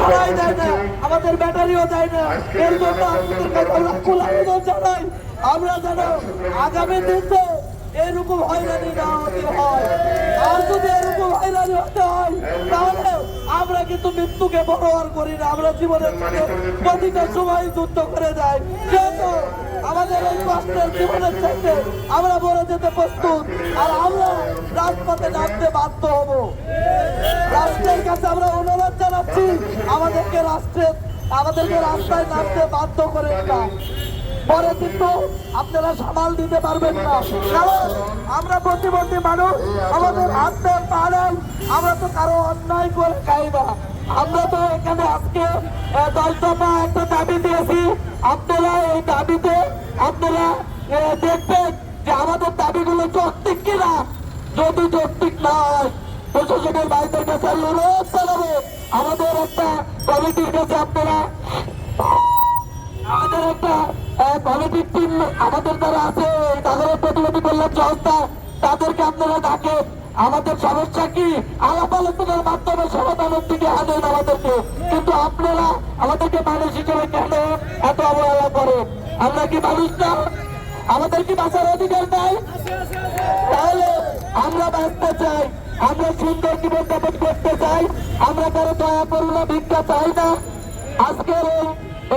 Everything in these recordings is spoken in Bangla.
ধরাই দেয় না, আমাদের ব্যাটারিও দেয় না। এর জন্য আপনাদের কাছে আমরা খোলা আবেদন জানাই, আমরা যেন আগামী দিনে এরকম হয়রানি না হতে হয়। আর যদি এরকম হয়রানি হতে হয় তাহলে আমরা কিন্তু মৃত্যুকে পরোয়ার করি না, আমরা জীবনের সাথে প্রতিটা সময় যুদ্ধ করে যাই। যেহেতু আমাদের এই কষ্টের জীবনের চাইতে আমরা মরে যেতে প্রস্তুত, আর আমরা রাজপথে নামতে বাধ্য হব। রাষ্ট্রের কাছে আমরা অনুরোধ জানাচ্ছি, আমাদেরকে রাস্তায় নামতে বাধ্য করে না, পরে কিন্তু আপনারা সামাল দিতে পারবেন না। কারণ আমরা প্রতিবন্ধী মানুষ, আমাদের হাত পা নেই, আমরা তো কারো অন্যায় করে খাই না। আমরা তো এখানে আজকে 10 দফা একটা দাবি দিয়েছি, আপনারা এই দাবিতে আপনারা দেখবেন যে আমাদের দাবিগুলো যৌক্তিক কিনা। যদি যৌক্তিক না হয় প্রশাসনের ভাইদের কাছে অনুরোধ জানাবো, আমাদের একটা কমিটির কাছে আপনারা আমাদের একটা কমিটির টিম আমাদের দ্বারা আছে, তাদের প্রতিনিধি কল্যাণ সংস্থা, তাদেরকে আপনারা ডাকেন। আমাদের সমস্যা কি আলাপ আলোচনার মাধ্যমে সমাধানের দিকে আনেন আমাদেরকে, কিন্তু আপনারা আমাদেরকে মানুষ হিসেবে কেন এত অবহেলা করেন? আমরা কি মানুষ না? আমাদের কি বাঁচার অধিকার নাই? তাহলে আমরা বাঁচতে চাই, আমরা সুন্দর জীবন যাপন করতে চাই, আমরা কারো দয়া করুণা ভিক্ষা চাই না। আজকের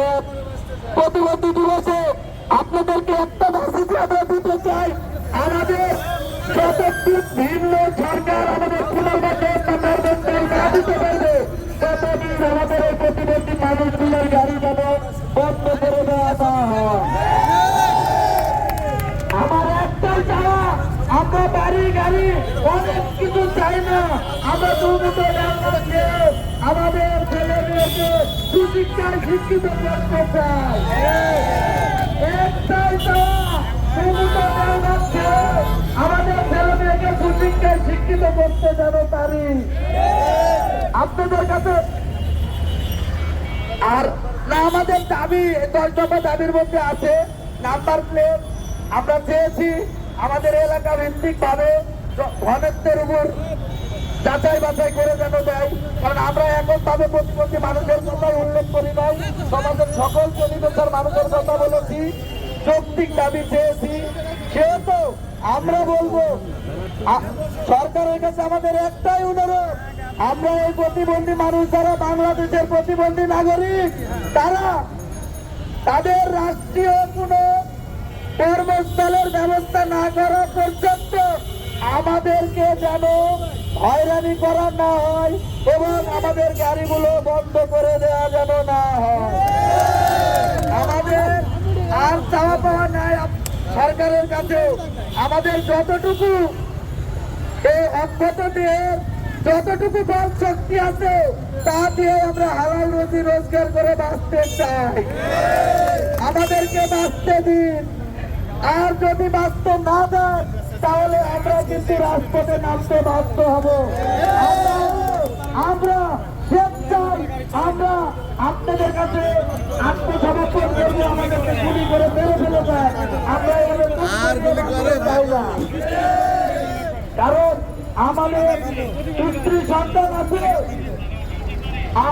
এই প্রতিবন্ধী দিবসে আপনাদেরকে একটা মেসেজ আমরা দিতে চাই, আমাদের যতদিন ভিন্ন সরকার আমাদের পুনর্বাসন না দিতে পারবে ততদিন আমাদের এই প্রতিবন্ধী মানুষগুলোর গাড়ি যেন বন্ধ করে দেওয়া না হয়। আমার একটাই চাওয়া, আমরা বাড়ি গাড়ি অনেক কিছু চাই না, আমরা দুর্নীতি আমাদের ছেলে মেয়েকে সুশিক্ষায় শিক্ষিত করতে চাই। একটাই চাওয়া, আমাদের ছেলে মেয়েকে সুশিক্ষায় শিক্ষিত করতে যেন পারি। আপনাদের কাছে আর না আমাদের দাবি 10 দফা দাবির মধ্যে আছে নাম্বার প্লেট। আমরা চেয়েছি আমাদের এলাকা ভিত্তিক ভাবে ঘনত্বের উপর যাচাই বাছাই করে যেন দেয়, কারণ আমরা এখন ভাবে প্রতিবন্ধী মানুষের কথা উল্লেখ করি নাই, সমাজের সকল শ্রেণীপেশার মানুষের কথা বলেছি, যৌক্তিক দাবি চেয়েছি। সেহেতু আমরা বলবো সরকারের কাছে আমাদের একটাই অনুরোধ, আমরা এই প্রতিবন্ধী মানুষ যারা বাংলাদেশের প্রতিবন্ধী নাগরিক, তারা তাদের রাষ্ট্রীয় কোনো কর্মস্থলের ব্যবস্থা না করা পর্যন্ত আমাদেরকে যেন হয়রানি করা না হয় এবং আমাদের গাড়িগুলো বন্ধ করে দেওয়া যেন না হয়। আমাদের আর চাওয়া পাওয়া নাই সরকারের কাছে, আমাদের যতটুকু এই অক্ষত দিয়ে যতটুকু বল শক্তি আছে তা দিয়ে আমরা হালাল রুজি রোজগার করে বাঁচতে চাই। আমাদেরকে বাঁচতে দিন, আর যদি বাঁচতে না দেন তাহলে আমরা কিন্তু রাজপথে নামতে বাধ্য হব। আমরা স্বেচ্ছায় আমরা আপনাদের কাছে আত্মসমর্পণ করবো, আমাদেরকে গুলি করে মেরে ফেলে দেয়, আমরা চাই না। কারণ আমাদের স্ত্রী সন্তান আছে,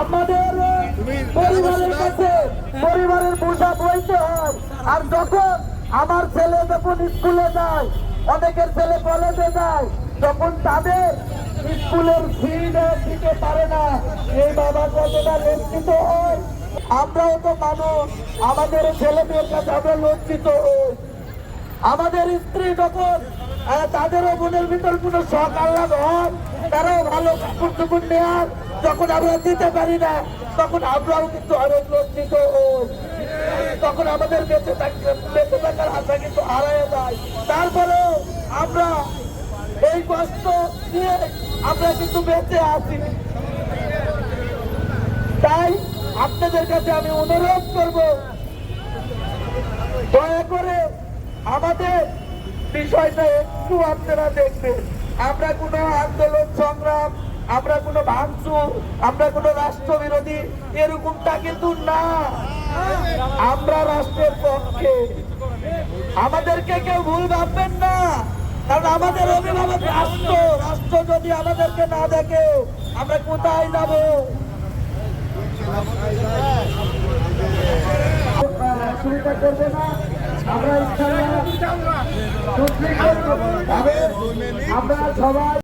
আমাদের পরিবারের কাছে পরিবারের বোঝা বইতে হয়। আর যখন আমার ছেলে যখন স্কুলে যায়, অনেকের ছেলে কলেজে যায়, তখন তাদের স্কুলের ফি দিতে পারে না, এই বাবা কতটা লজ্জিত হয়। আমরাও তো মানুষ, আমাদের ছেলে মেয়ের কাছে আমরা লজ্জিত হই। আমাদের স্ত্রী যখন তাদেরও মনের ভিতর কোনো শখ আহ্লাদ হয়, তারাও ভালো কাপড় চোপড় নেওয়ার যখন আমরা দিতে পারি না, তখন আমরাও কিন্তু অনেক লজ্জিত হই। তখন আমাদের বেঁচে থাকার আশা কিন্তু হারায় যায়। তারপরেও আমরা এই কষ্ট নিয়ে আমরা কিন্তু বেঁচে আছি। তাই আপনাদের কাছে আমি অনুরোধ করব, দয়া করে আমাদের বিষয়টা একটু আপনারা দেখবেন। আমরা কোনো আন্দোলন সংগ্রাম, আমরা কোনো ভাঙচুর, আমরা কোনো রাষ্ট্রবিরোধী এরকমটা কিন্তু না, আমরা রাষ্ট্রের পক্ষে। আমাদেরকে কেউ ভুল ভাববেন না, কারণ আমাদের অভিভাবক রাষ্ট্র। রাষ্ট্র যদি আমাদেরকে না দেখে আমরা কোথায় যাব? অসুবিধা করবে না। আমরা ইনশাআল্লাহ আমরা সবাই